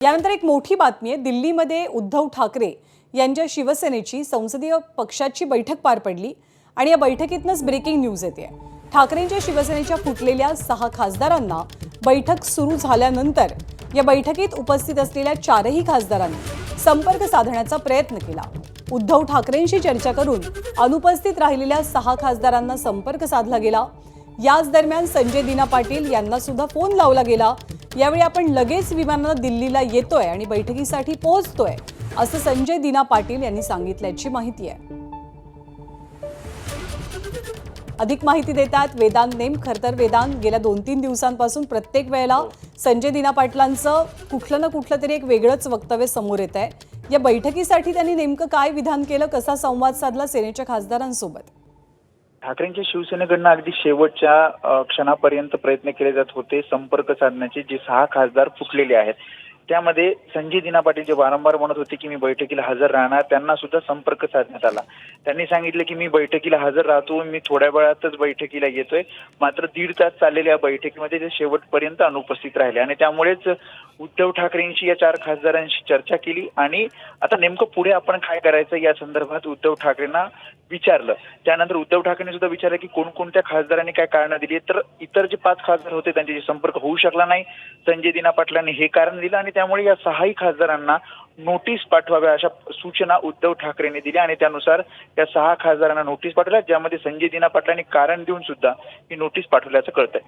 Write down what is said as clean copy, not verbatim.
यानंतर एक मोठी बातमी आहे। दिल्लीमध्ये उद्धव ठाकरे यांच्या शिवसेनेची संसदीय पक्षाची बैठक पार पडली आणि या बैठकीतनंच ब्रेकिंग न्यूज येते। ठाकरेंच्या शिवसेनेच्या फुटलेल्या 6 खासदारांना बैठक सुरू झाल्यानंतर या बैठकीत उपस्थित असलेल्या 4ही खासदारांनी संपर्क साधण्याचा प्रयत्न केला। उद्धव ठाकरेंशी चर्चा करून अनुपस्थित राहिलेल्या 6 खासदारांना संपर्क साधला गेला। याच दरम्यान संजय दिना पाटील यांना सुद्धा फोन लावला गेला। यावेळी आपण लगेच विमानाने दिल्लीला येतोय आणि बैठकीसाठी पोहोचतोय असं संजय दिना पाटील यांनी सांगितल्याची माहिती आहे। अधिक माहिती देतात वेदांत नेम। खरतर वेदांत, गेल्या 2-3 दिवसांपासून प्रत्येक वेळेला संजय दिना पाटलांचं कुठलं ना कुठलं तरी एक वेगळंच वक्तव्य समोर येत आहे। या बैठकीसाठी त्यांनी नेमकं काय विधान केलं, कसा संवाद साधला सेनेच्या खासदारांसोबत? ठाकरेंच्या शिवसेनेकडून अगदी शेवटच्या क्षणापर्यंत प्रयत्न केले जात होते संपर्क साधण्याचे। जे 6 खासदार फुटलेले आहेत त्यामध्ये संजय दिना पाटील जे वारंवार म्हणत होते की मी बैठकीला हजर राहणार, त्यांना सुद्धा संपर्क साधण्यात आला। त्यांनी सांगितले की मी बैठकीला हजर राहतो, मी थोड्या वेळातच बैठकीला येतोय। मात्र 1.5 तास चाललेल्या बैठकीमध्ये ते शेवटपर्यंत अनुपस्थित राहिले आणि त्यामुळेच उद्धव ठाकरेंशी या 4 खासदारांशी चर्चा केली आणि आता नेमकं पुढे आपण काय करायचं या संदर्भात उद्धव ठाकरेंना विचारलं। त्यानंतर उद्धव ठाकरेंनी सुद्धा विचारलं की कोणकोणत्या खासदारांनी काय कारण दिली, तर इतर जे 5 खासदार होते त्यांच्याशी संपर्क होऊ शकला नाही। संजय दिना पाटलांनी हे कारण दिलं आणि त्यामुळे या 6ही खासदारांना नोटीस पाठवाव्या अशा सूचना उद्धव ठाकरेंनी दिल्या आणि त्यानुसार या 6 खासदारांना नोटीस पाठवल्या, ज्यामध्ये संजय दिना पाटलांनी कारण देऊन सुद्धा ही नोटीस पाठवल्याचं कळतंय।